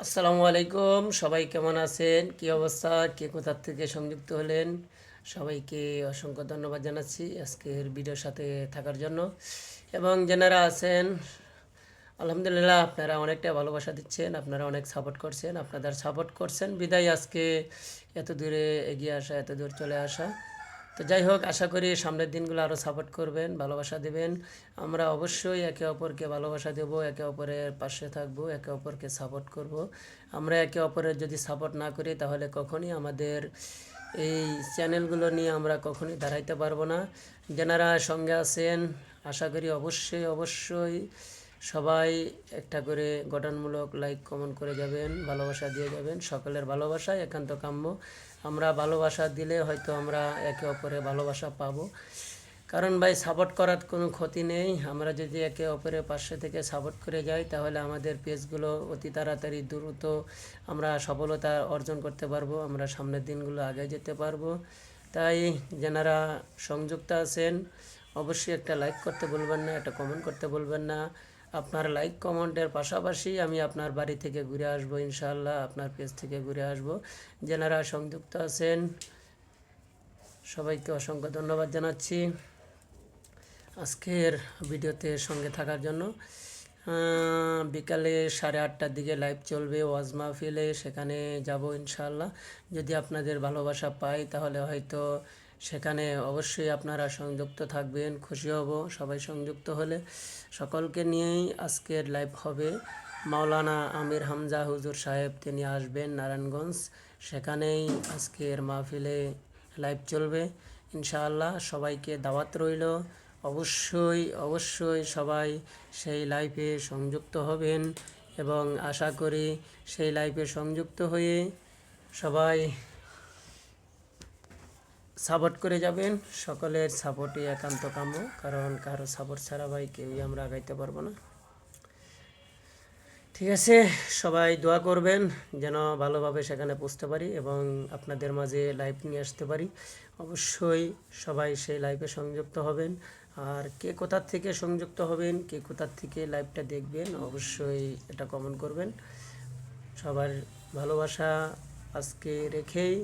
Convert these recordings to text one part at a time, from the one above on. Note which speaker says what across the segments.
Speaker 1: আসসালামু আলাইকুম, সবাই কেমন আছেন? কি অবস্থা? কে কোথা থেকে সংযুক্ত হলেন? সবাইকে অসংখ্য ধন্যবাদ জানাচ্ছি আজকের ভিডিওর সাথে থাকার জন্য। এবং যারা আছেন, আলহামদুলিল্লাহ, আপনারা অনেকটা ভালোবাসা দিচ্ছেন, আপনারা অনেক সাপোর্ট করছেন, আপনাদের সাপোর্ট করছেন বিদায় আজকে এত দূরে এগিয়ে আসা, এত দূর চলে আসা। তো যাই হোক, আশা করি সামনের দিনগুলো আরও সাপোর্ট করবেন, ভালোবাসা দেবেন। আমরা অবশ্যই একে অপরকে ভালোবাসা দেব, একে অপরের পাশে থাকব, একে অপরকে সাপোর্ট করব। আমরা একে অপরের যদি সাপোর্ট না করি তাহলে কখনই আমাদের এই চ্যানেলগুলো নিয়ে আমরা কখনই দাঁড়াইতে পারবো না। যারা সঙ্গে আছেন, আশা করি অবশ্যই অবশ্যই সবাই একটা করে গঠনমূলক লাইক কমেন্ট করে যাবেন, ভালোবাসা দিয়ে যাবেন। সকলের ভালোবাসা একান্ত কাম্য। আমরা ভালোবাসা দিলে হয়তো আমরা একে অপরে ভালোবাসা পাবো। কারণ ভাই, সাপোর্ট করার কোনো ক্ষতি নেই। আমরা যদি একে অপরের পাশে থেকে সাপোর্ট করে যাই তাহলে আমাদের পেজগুলো অতি তাড়াতাড়ি দ্রুত আমরা সফলতা অর্জন করতে পারবো, আমরা সামনের দিনগুলো আগে যেতে পারবো। তাই যারা সংযুক্ত আছেন অবশ্যই একটা লাইক করতে বলবেন না, একটা কমেন্ট করতে বলবেন না। আপনার লাইক কমেন্টের পাশাপাশি আমি আপনার বাড়ি থেকে ঘুরে আসবো, ইনশাআল্লাহ আপনার পেজ থেকে ঘুরে আসবো। যারা সংযুক্ত আছেন সবাইকে অসংখ্য ধন্যবাদ জানাচ্ছি আজকের ভিডিওতে সঙ্গে থাকার জন্য। বিকালে 8:30টার দিকে লাইভ চলবে ওয়াজ মাহফিলে, সেখানে যাব ইনশাআল্লাহ। যদি আপনাদের ভালোবাসা পাই তাহলে হয়তো সেখানে অবশ্যই আপনারা সংযুক্ত থাকবেন, খুশি হব সবাই সংযুক্ত হলে। সকলকে নিয়েই আজকের লাইভ হবে। মাওলানা আমির হামজা হুজুর সাহেব তিনি আসবেন নারায়ণগঞ্জ, সেখানেই আজকের মাহফিলে লাইভ চলবে ইনশাআল্লাহ। সবাইকে দাওয়াত রইল, অবশ্যই অবশ্যই সবাই সেই লাইভে সংযুক্ত হবেন এবং আশা করি সেই লাইভে সংযুক্ত হয়ে সবাই সাপোর্ট করে যাবেন। সকলের সাপোর্টই একান্ত কাম্য, কারণ কারো সাপোর্ট ছাড়া ভাই কেউই আমরা আগাইতে পারবো না। ঠিক আছে, সবাই দোয়া করবেন যেন ভালোভাবে সেখানে পৌঁছতে পারি এবং আপনাদের মাঝে লাইভ নিয়ে আসতে পারি। অবশ্যই সবাই সেই লাইভে সংযুক্ত হবেন। আর কে কোথার থেকে সংযুক্ত হবেন, কে কোথার থেকে লাইভটা দেখবেন, অবশ্যই এটা কমেন্ট করবেন। সবার ভালোবাসা আজকে রেখেই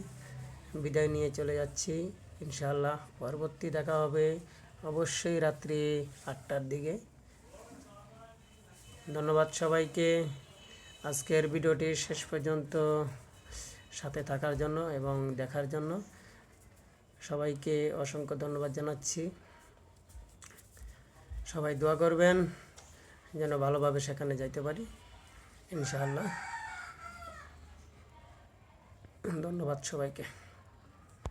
Speaker 1: বিদায় নিয়ে চলে যাচ্ছি ইনশাআল্লাহ। পরবর্তী দেখা হবে অবশ্যই রাত্রি 8টার দিকে। ধন্যবাদ সবাইকে আজকের ভিডিওটি শেষ পর্যন্ত সাথে থাকার জন্য এবং দেখার জন্য। সবাইকে অসংখ্য ধন্যবাদ জানাচ্ছি। সবাই দোয়া করবেন যেন ভালোভাবে সেখানে যাইতে পারি ইনশাআল্লাহ। ধন্যবাদ সবাইকে।